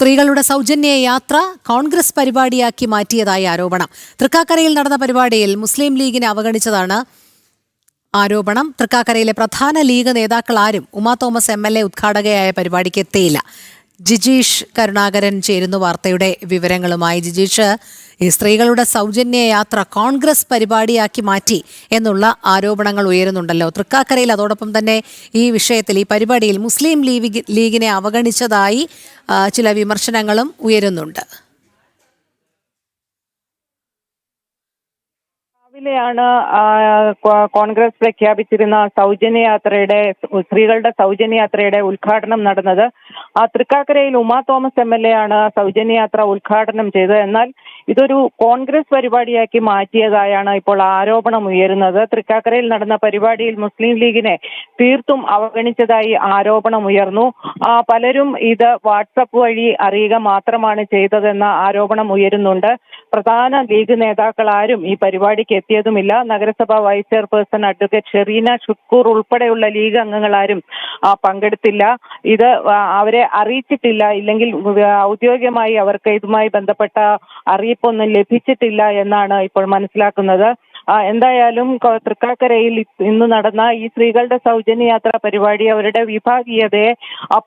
സ്ത്രീകളുടെ സൗജന്യ യാത്ര കോൺഗ്രസ് പരിപാടിയാക്കി മാറ്റിയതായി ആരോപണം. തൃക്കാക്കരയിൽ നടന്ന പരിപാടിയിൽ മുസ്ലിം ലീഗിനെ അവഗണിച്ചതാണ് ആരോപണം. തൃക്കാക്കരയിലെ പ്രധാന ലീഗ് നേതാക്കൾ ആരും ഉമാ തോമസ് MLA ഉദ്ഘാടകയായ പരിപാടിക്ക് എത്തിയില്ല. ജിജീഷ് കരുണാകരൻ ചേരുന്നു വാർത്തയുടെ വിവരങ്ങളുമായി. ജിജീഷ്, ഈ സ്ത്രീകളുടെ സൗജന്യ യാത്ര കോൺഗ്രസ് പരിപാടിയാക്കി മാറ്റി എന്നുള്ള ആരോപണങ്ങൾ ഉയരുന്നുണ്ടല്ലോ. തൃക്കാക്കരയിൽ അതോടൊപ്പം തന്നെ ഈ വിഷയത്തിൽ ഈ പരിപാടിയിൽ മുസ്ലിം ലീഗിനെ അവഗണിച്ചതായി ചില വിമർശനങ്ങളും ഉയരുന്നുണ്ട്. രാവിലെയാണ് കോൺഗ്രസ് പ്രഖ്യാപിച്ചിരുന്ന സ്ത്രീകളുടെ സൗജന്യയാത്രയുടെ ഉദ്ഘാടനം നടന്നത്. തൃക്കാക്കരയിൽ ഉമാ തോമസ് MLA ആണ് സൗജന്യയാത്ര ഉദ്ഘാടനം ചെയ്തത്. എന്നാൽ ഇതൊരു കോൺഗ്രസ് പരിപാടിയാക്കി മാറ്റിയതായാണ് ഇപ്പോൾ ആരോപണം ഉയരുന്നത്. തൃക്കാക്കരയിൽ നടന്ന പരിപാടിയിൽ മുസ്ലിം ലീഗിനെ തീർത്തും അവഗണിച്ചതായി ആരോപണം ഉയർന്നു. പലരും ഇത് വാട്സപ്പ് വഴി അറിയുക മാത്രമാണ് ചെയ്തതെന്ന ആരോപണം ഉയരുന്നുണ്ട്. പ്രധാന ലീഗ് നേതാക്കൾ ആരും ഈ പരിപാടിക്ക് എത്തിയതുമില്ല. നഗരസഭാ vice chairperson advocate Shereena Shukkur ഉൾപ്പെടെയുള്ള ലീഗ് അംഗങ്ങളാരും പങ്കെടുത്തില്ല. ഇത് അവരെ അറിയിച്ചിട്ടില്ല, ഇല്ലെങ്കിൽ ഔദ്യോഗികമായി അവർക്ക് ഇതുമായി ബന്ധപ്പെട്ട അറിയിപ്പൊന്നും ലഭിച്ചിട്ടില്ല എന്നാണ് ഇപ്പോൾ മനസ്സിലാക്കുന്നത്. എന്തായാലും തൃക്കാക്കരയിൽ ഇന്ന് നടന്ന ഈ സ്ത്രീകളുടെ സൗജന്യയാത്ര പരിപാടി അവരുടെ വിഭാഗീയതയെ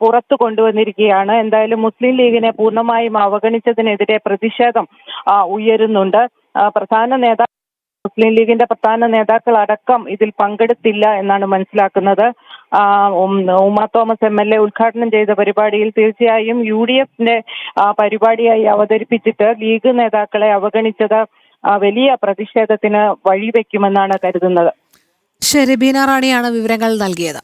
പുറത്തു കൊണ്ടുവന്നിരിക്കുകയാണ്. എന്തായാലും മുസ്ലിം ലീഗിനെ പൂർണ്ണമായും അവഗണിച്ചതിനെതിരെ പ്രതിഷേധം ഉയരുന്നുണ്ട്. മുസ്ലിം ലീഗിന്റെ പ്രധാന നേതാക്കൾ അടക്കം ഇതിൽ പങ്കെടുത്തില്ല എന്നാണ് മനസ്സിലാക്കുന്നത്. ഉമാ തോമസ് MLA ഉദ്ഘാടനം ചെയ്ത പരിപാടിയിൽ തീർച്ചയായും UDFന്റെ പരിപാടിയായി അവതരിപ്പിച്ചിട്ട് ലീഗ് നേതാക്കളെ അവഗണിച്ചത് വലിയ പ്രതിഷേധത്തിന് വഴിവെക്കുമെന്നാണ് കരുതുന്നത്. ശരി, ബീന റാണിയാണ് വിവരങ്ങൾ നൽകിയത്.